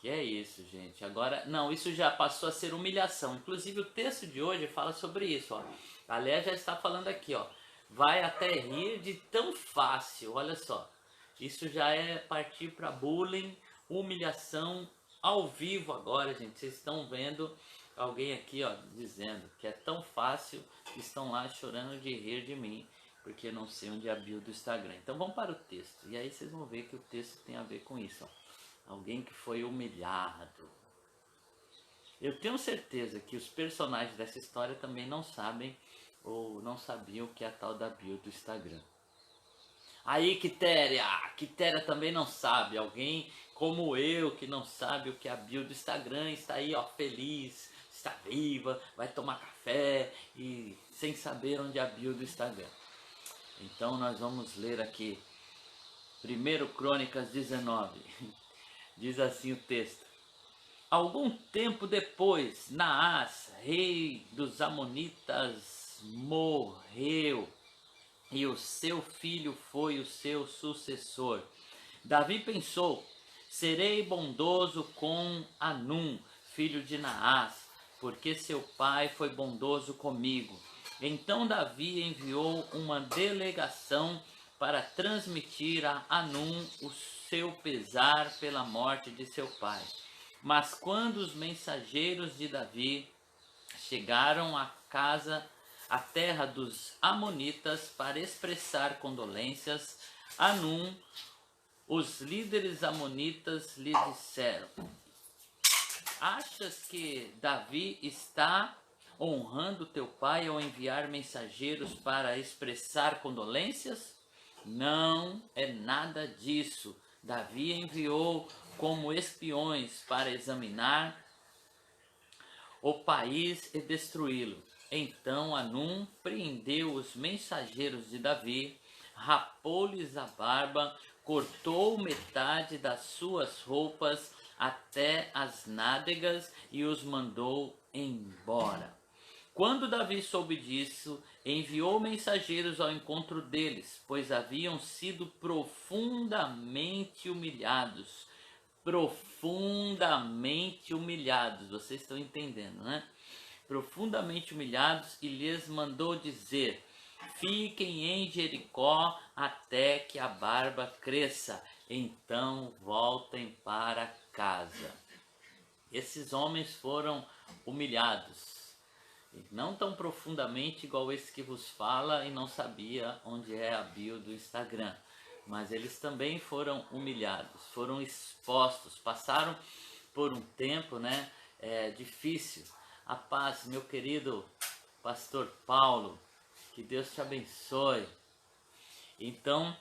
Que é isso, gente. Agora, não, isso já passou a ser humilhação. Inclusive, o texto de hoje fala sobre isso, ó. A Léa já está falando aqui, ó. Vai até rir de tão fácil, olha só. Isso já é partir para bullying, humilhação ao vivo agora, gente. Vocês estão vendo alguém aqui, ó, dizendo que é tão fácil que estão lá chorando de rir de mim, porque não sei onde é a bio do Instagram. Então vamos para o texto. E aí vocês vão ver que o texto tem a ver com isso, ó. Alguém que foi humilhado. Eu tenho certeza que os personagens dessa história também não sabem ou não sabiam o que é a tal da bio do Instagram. Aí, Quitéria! Quitéria também não sabe. Alguém como eu que não sabe o que é a bio do Instagram está aí, ó, feliz, está viva, vai tomar café e sem saber onde é a bio do Instagram. Então nós vamos ler aqui 1 Crônicas 19. Diz assim o texto: Algum tempo depois, Naás, rei dos Amonitas, morreu e o seu filho foi o seu sucessor. Davi pensou: serei bondoso com Anum, filho de Naás, porque seu pai foi bondoso comigo. Então Davi enviou uma delegação para transmitir a Anum o seu pesar pela morte de seu pai. Mas quando os mensageiros de Davi chegaram à terra dos Amonitas para expressar condolências, Anum, os líderes amonitas lhe disseram: Achas que Davi está honrando teu pai ao enviar mensageiros para expressar condolências? Não é nada disso. Davi enviou como espiões para examinar o país e destruí-lo. Então Anum prendeu os mensageiros de Davi, rapou-lhes a barba, cortou metade das suas roupas até as nádegas e os mandou embora. Quando Davi soube disso, enviou mensageiros ao encontro deles, pois haviam sido profundamente humilhados. Profundamente humilhados, vocês estão entendendo, né? Profundamente humilhados, e lhes mandou dizer: fiquem em Jericó até que a barba cresça, então voltem para casa. Esses homens foram humilhados, não tão profundamente igual esse que vos fala e não sabia onde é a bio do Instagram, mas eles também foram humilhados, foram expostos, passaram por um tempo, né, difícil. A paz, meu querido pastor Paulo, que Deus te abençoe. Então,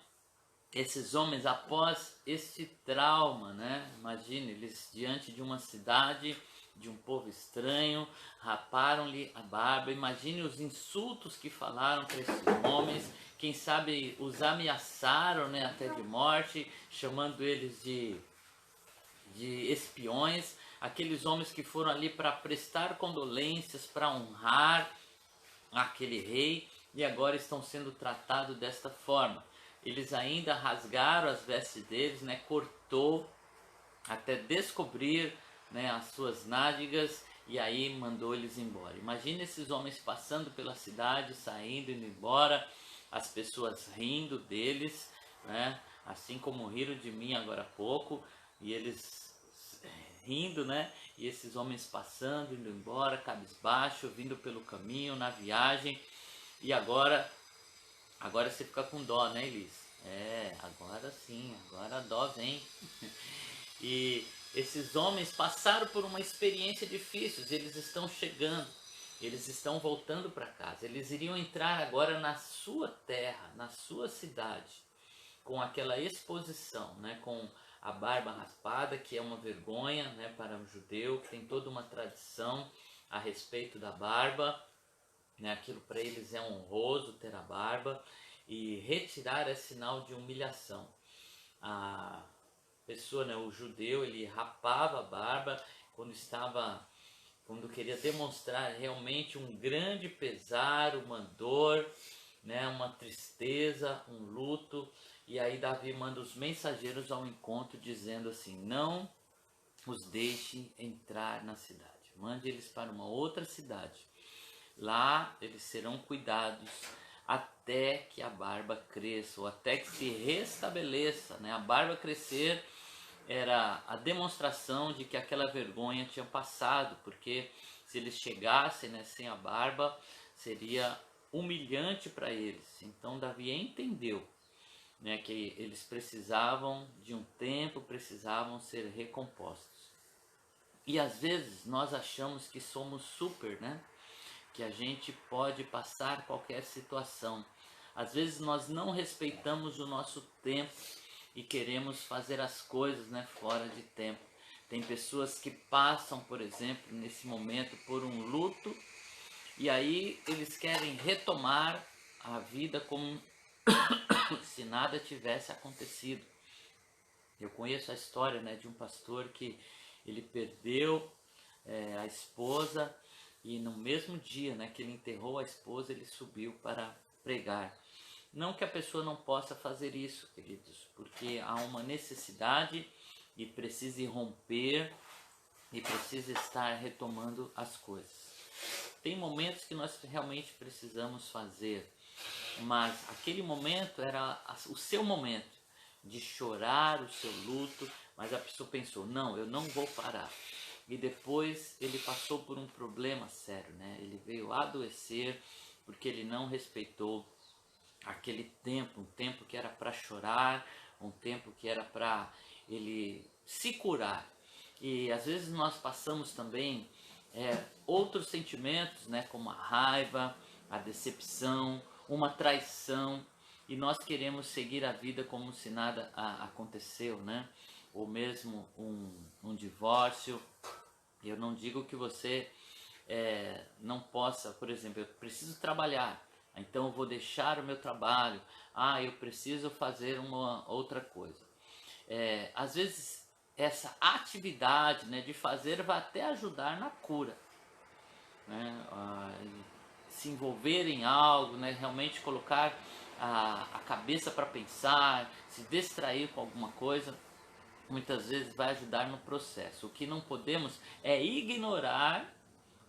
esses homens, após este trauma, né? Imagine, eles diante de uma cidade, de um povo estranho, raparam-lhe a barba. Imagine os insultos que falaram para esses homens. Quem sabe os ameaçaram, né, até de morte, chamando eles de espiões. Aqueles homens que foram ali para prestar condolências, para honrar aquele rei, e agora estão sendo tratados desta forma. Eles ainda rasgaram as vestes deles, né, cortou até descobrir, né, as suas nádegas, e aí mandou eles embora. Imagina esses homens passando pela cidade, saindo, indo embora, as pessoas rindo deles, né, assim como riram de mim agora há pouco, e eles rindo, né? E esses homens passando, indo embora, cabisbaixo, vindo pelo caminho, na viagem. E agora você fica com dó, né, Elis? Agora sim, agora a dó vem. E esses homens passaram por uma experiência difícil, eles estão chegando, eles estão voltando para casa, eles iriam entrar agora na sua terra, na sua cidade, com aquela exposição, né, com a barba raspada, que é uma vergonha, né, para um judeu, que tem toda uma tradição a respeito da barba, né, aquilo para eles é honroso ter a barba, e retirar é sinal de humilhação. A pessoa, né, o judeu, ele rapava a barba quando queria demonstrar realmente um grande pesar, uma dor, né, uma tristeza, um luto. E aí Davi manda os mensageiros ao encontro dizendo assim: não os deixe entrar na cidade. Mande eles para uma outra cidade. Lá eles serão cuidados até que a barba cresça, ou até que se restabeleça, né? A barba crescer era a demonstração de que aquela vergonha tinha passado, porque se eles chegassem, né, sem a barba, seria humilhante para eles. Então Davi entendeu, né, que eles precisavam de um tempo, precisavam ser recompostos. E às vezes nós achamos que somos super, né? Que a gente pode passar qualquer situação. Às vezes nós não respeitamos o nosso tempo e queremos fazer as coisas, né, fora de tempo. Tem pessoas que passam, por exemplo, nesse momento por um luto e aí eles querem retomar a vida como se nada tivesse acontecido. Eu conheço a história, né, de um pastor que ele perdeu a esposa e no mesmo dia, né, que ele enterrou a esposa, ele subiu para pregar. Não que a pessoa não possa fazer isso, queridos, porque há uma necessidade e precisa romper e precisa estar retomando as coisas. Tem momentos que nós realmente precisamos fazer, mas aquele momento era o seu momento de chorar o seu luto, mas a pessoa pensou, não, eu não vou parar. E depois ele passou por um problema sério, né? Ele veio adoecer porque ele não respeitou aquele tempo, um tempo que era para chorar, um tempo que era para ele se curar. E às vezes nós passamos também outros sentimentos, né, como a raiva, a decepção, uma traição, e nós queremos seguir a vida como se nada aconteceu, né? Ou mesmo um divórcio. Eu não digo que você não possa, por exemplo, eu preciso trabalhar, então eu vou deixar o meu trabalho, eu preciso fazer uma outra coisa. Às vezes essa atividade, né, de fazer vai até ajudar na cura, né? Se envolver em algo, né, realmente colocar a cabeça para pensar, se distrair com alguma coisa, muitas vezes vai ajudar no processo. O que não podemos é ignorar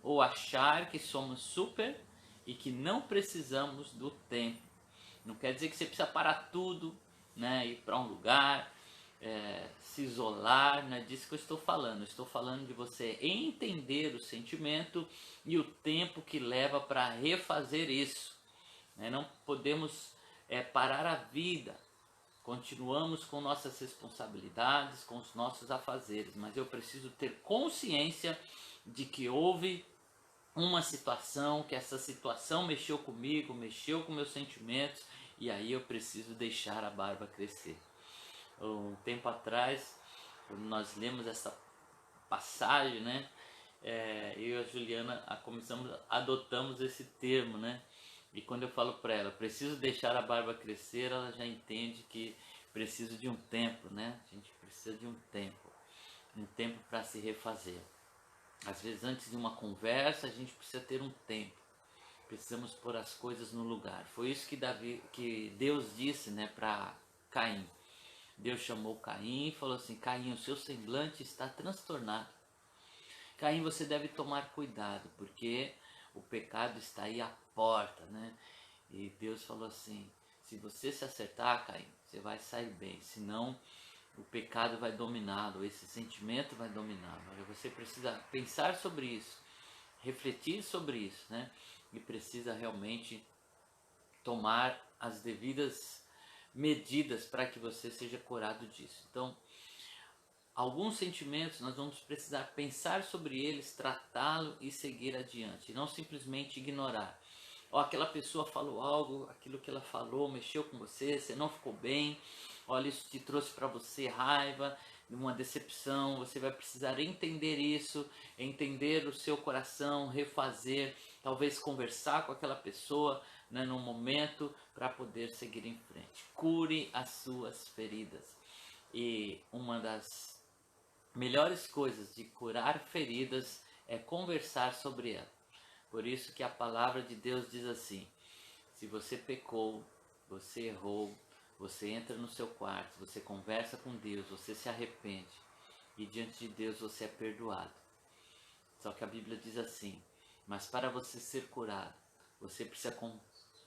ou achar que somos super e que não precisamos do tempo. Não quer dizer que você precisa parar tudo, né, ir para um lugar, se isolar, não é disso que eu estou falando. Eu estou falando de você entender o sentimento e o tempo que leva para refazer isso. Né? Não podemos parar a vida. Continuamos com nossas responsabilidades, com os nossos afazeres, mas eu preciso ter consciência de que houve uma situação, que essa situação mexeu comigo, mexeu com meus sentimentos, e aí eu preciso deixar a barba crescer. Um tempo atrás, quando nós lemos essa passagem, né, eu e a Juliana adotamos esse termo, né, e quando eu falo para ela, preciso deixar a barba crescer, ela já entende que preciso de um tempo, né, a gente precisa de um tempo para se refazer. Às vezes antes de uma conversa a gente precisa ter um tempo, precisamos pôr as coisas no lugar. Foi isso que Deus disse, né, para Caim. Deus chamou Caim e falou assim, Caim, o seu semblante está transtornado. Caim, você deve tomar cuidado, porque o pecado está aí à porta, né? E Deus falou assim, se você se acertar, Caim, você vai sair bem, senão o pecado vai dominá-lo, esse sentimento vai dominá-lo. Você precisa pensar sobre isso, refletir sobre isso, né? E precisa realmente tomar as devidas medidas para que você seja curado disso. Então, alguns sentimentos nós vamos precisar pensar sobre eles, tratá-lo e seguir adiante, não simplesmente ignorar. Aquela pessoa falou algo, aquilo que ela falou mexeu com você, você não ficou bem, olha, isso te trouxe para você raiva, uma decepção, você vai precisar entender isso, entender o seu coração, refazer, talvez conversar com aquela pessoa, né, num momento para poder seguir em frente. Cure as suas feridas. E uma das melhores coisas de curar feridas é conversar sobre ela. Por isso que a palavra de Deus diz assim, se você pecou, você errou, você entra no seu quarto, você conversa com Deus, você se arrepende e diante de Deus você é perdoado. Só que a Bíblia diz assim: mas para você ser curado, você precisa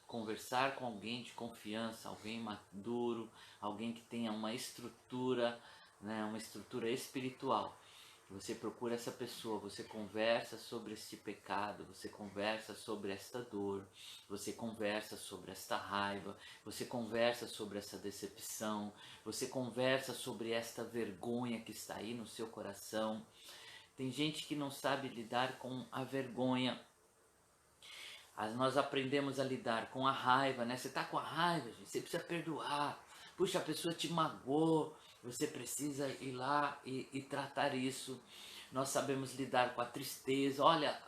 conversar com alguém de confiança, alguém maduro, alguém que tenha uma estrutura, né, uma estrutura espiritual. Você procura essa pessoa, você conversa sobre este pecado, você conversa sobre esta dor, você conversa sobre esta raiva, você conversa sobre essa decepção, você conversa sobre esta vergonha que está aí no seu coração. Tem gente que não sabe lidar com a vergonha. Nós aprendemos a lidar com a raiva, né? Você está com a raiva, gente, você precisa perdoar. Puxa, a pessoa te magoou, você precisa ir lá e tratar isso. Nós sabemos lidar com a tristeza. Olha,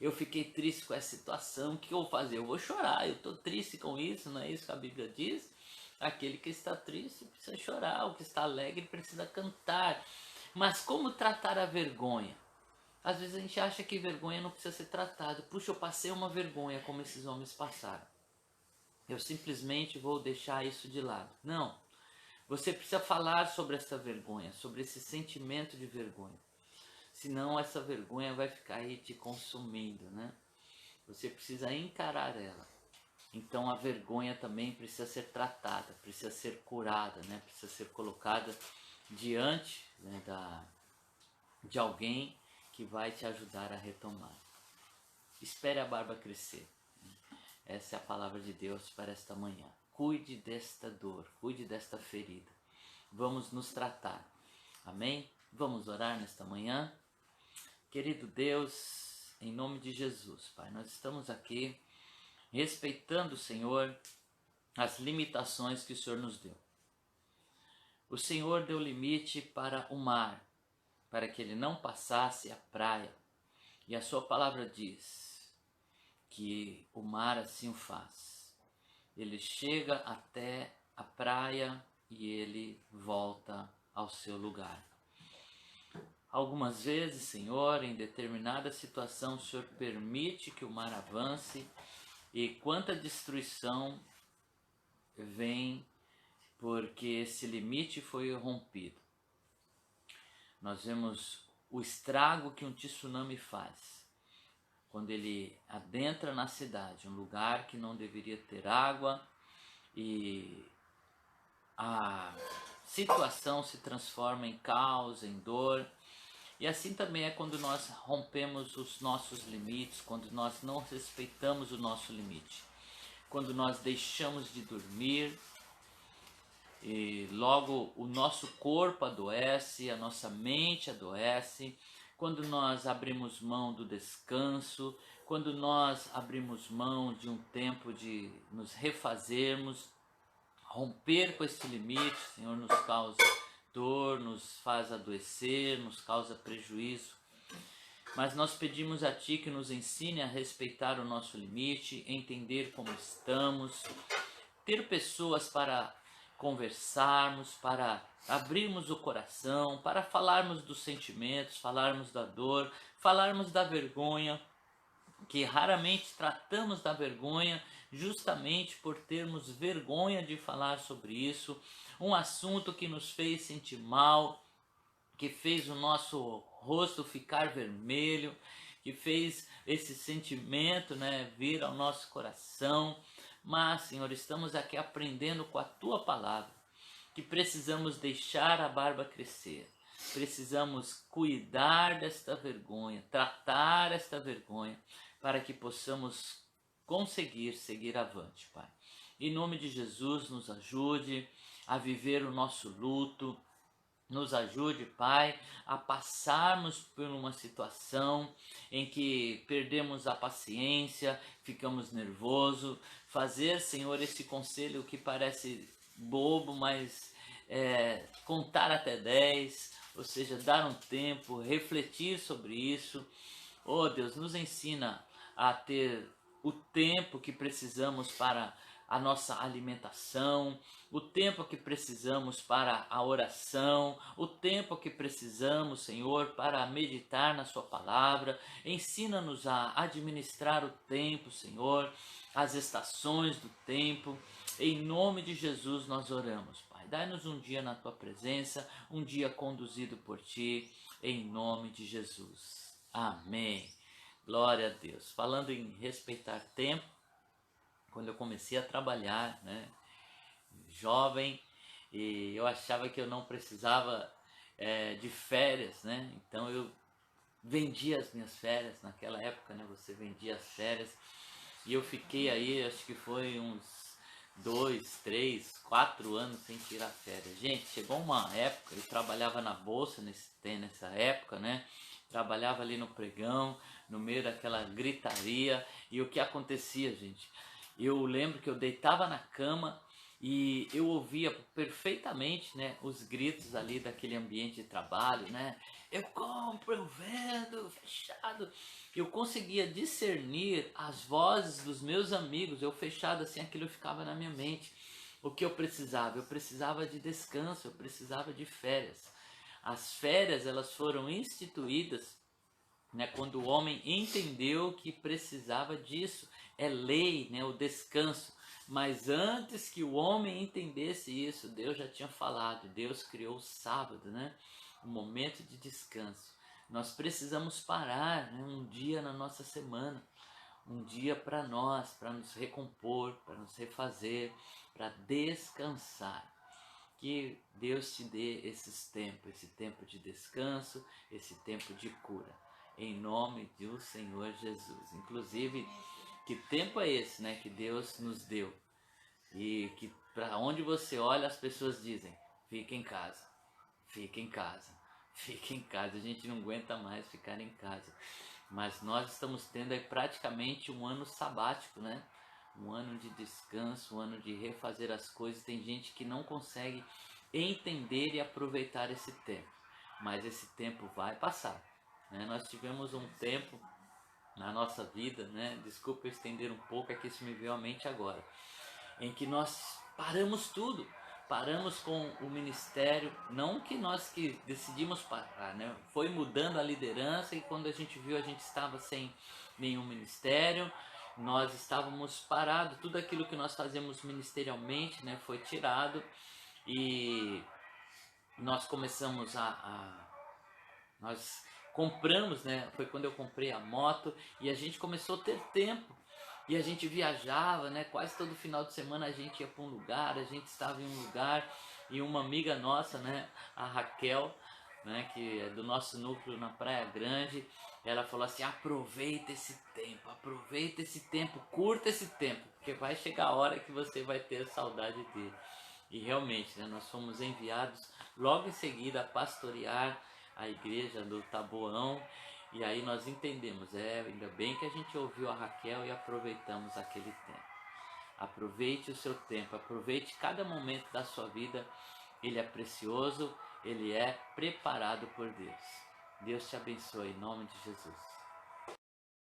eu fiquei triste com essa situação, o que eu vou fazer? Eu vou chorar, eu estou triste com isso, não é isso que a Bíblia diz? Aquele que está triste precisa chorar, o que está alegre precisa cantar. Mas como tratar a vergonha? Às vezes a gente acha que vergonha não precisa ser tratada. Puxa, eu passei uma vergonha como esses homens passaram. Eu simplesmente vou deixar isso de lado. Não. Você precisa falar sobre essa vergonha, sobre esse sentimento de vergonha. Senão essa vergonha vai ficar aí te consumindo, né? Você precisa encarar ela. Então a vergonha também precisa ser tratada, precisa ser curada, né? Precisa ser colocada diante, né, de alguém que vai te ajudar a retomar. Espere a barba crescer. Essa é a palavra de Deus para esta manhã. Cuide desta dor, cuide desta ferida. Vamos nos tratar. Amém? Vamos orar nesta manhã. Querido Deus, em nome de Jesus, Pai, nós estamos aqui respeitando, Senhor, as limitações que o Senhor nos deu. O Senhor deu limite para o mar, para que ele não passasse a praia. E a sua palavra diz que o mar assim o faz. Ele chega até a praia e ele volta ao seu lugar. Algumas vezes, Senhor, em determinada situação, o Senhor permite que o mar avance e quanta destruição vem porque esse limite foi rompido. Nós vemos o estrago que um tsunami faz quando ele adentra na cidade, um lugar que não deveria ter água, e a situação se transforma em caos, em dor. E assim também é quando nós rompemos os nossos limites, quando nós não respeitamos o nosso limite, quando nós deixamos de dormir, e logo o nosso corpo adoece, a nossa mente adoece, quando nós abrimos mão do descanso, quando nós abrimos mão de um tempo de nos refazermos. Romper com esse limite, Senhor, nos causa dor, nos faz adoecer, nos causa prejuízo. Mas nós pedimos a Ti que nos ensine a respeitar o nosso limite, entender como estamos, ter pessoas para conversarmos, para abrirmos o coração, para falarmos dos sentimentos, falarmos da dor, falarmos da vergonha, que raramente tratamos da vergonha justamente por termos vergonha de falar sobre isso, um assunto que nos fez sentir mal, que fez o nosso rosto ficar vermelho, que fez esse sentimento, né, vir ao nosso coração. Mas, Senhor, estamos aqui aprendendo com a Tua palavra que precisamos deixar a barba crescer, precisamos cuidar desta vergonha, tratar esta vergonha, para que possamos conseguir seguir avante, Pai. Em nome de Jesus, nos ajude a viver o nosso luto, nos ajude, Pai, a passarmos por uma situação em que perdemos a paciência, ficamos nervosos, fazer, Senhor, esse conselho que parece bobo, mas contar até 10, ou seja, dar um tempo, refletir sobre isso. Oh Deus, nos ensina a ter o tempo que precisamos para a nossa alimentação, o tempo que precisamos para a oração, o tempo que precisamos, Senhor, para meditar na Sua palavra. Ensina-nos a administrar o tempo, Senhor, as estações do tempo. Em nome de Jesus nós oramos, Pai. Pai. Dai-nos um dia na tua presença, um dia conduzido por ti, em nome de Jesus. Amém. Glória a Deus. Falando em respeitar tempo, quando eu comecei a trabalhar, né, jovem, e eu achava que eu não precisava de férias, né? Então eu vendia as minhas férias naquela época, né? Você vendia as férias e eu fiquei aí, acho que foi uns 2, 3, 4 anos sem tirar férias. Gente, chegou uma época, eu trabalhava na bolsa nessa época, né? Trabalhava ali no pregão, no meio daquela gritaria, e o que acontecia, gente? Eu lembro que eu deitava na cama e eu ouvia perfeitamente, né, os gritos ali daquele ambiente de trabalho, né? Eu compro, eu vendo, fechado. Eu conseguia discernir as vozes dos meus amigos, eu fechado assim, aquilo ficava na minha mente. O que eu precisava? Eu precisava de descanso, eu precisava de férias. As férias, elas foram instituídas, né, quando o homem entendeu que precisava disso. É lei, né, o descanso. Mas antes que o homem entendesse isso, Deus já tinha falado. Deus criou o sábado, né, um momento de descanso. Nós precisamos parar, né, um dia na nossa semana, um dia para nós, para nos recompor, para nos refazer, para descansar. Que Deus te dê esse tempo de descanso, esse tempo de cura, em nome do Senhor Jesus. Inclusive, que tempo é esse, né, que Deus nos deu? E que para onde você olha as pessoas dizem: fica em casa, fica em casa, fica em casa. A gente não aguenta mais ficar em casa. Mas nós estamos tendo aí praticamente um ano sabático, né? Um ano de descanso, um ano de refazer as coisas. Tem gente que não consegue entender e aproveitar esse tempo, mas esse tempo vai passar, né? Nós tivemos um tempo na nossa vida, né? Desculpa eu estender um pouco, é que isso me veio à mente agora, em que nós paramos tudo, paramos com o ministério, não que nós que decidimos parar, né? Foi mudando a liderança e quando a gente viu a gente estava sem nenhum ministério, nós estávamos parados, tudo aquilo que nós fazemos ministerialmente, né, foi tirado e nós começamos nós compramos, né, foi quando eu comprei a moto e a gente começou a ter tempo. E a gente viajava, né? Quase todo final de semana a gente ia para um lugar, a gente estava em um lugar e uma amiga nossa, né? A Raquel, né? Que é do nosso núcleo na Praia Grande, ela falou assim: aproveita esse tempo, curta esse tempo, porque vai chegar a hora que você vai ter saudade dele. E realmente, né? Nós fomos enviados logo em seguida a pastorear a igreja do Taboão. E aí nós entendemos, ainda bem que a gente ouviu a Raquel e aproveitamos aquele tempo. Aproveite o seu tempo, aproveite cada momento da sua vida, ele é precioso, ele é preparado por Deus. Deus te abençoe em nome de Jesus.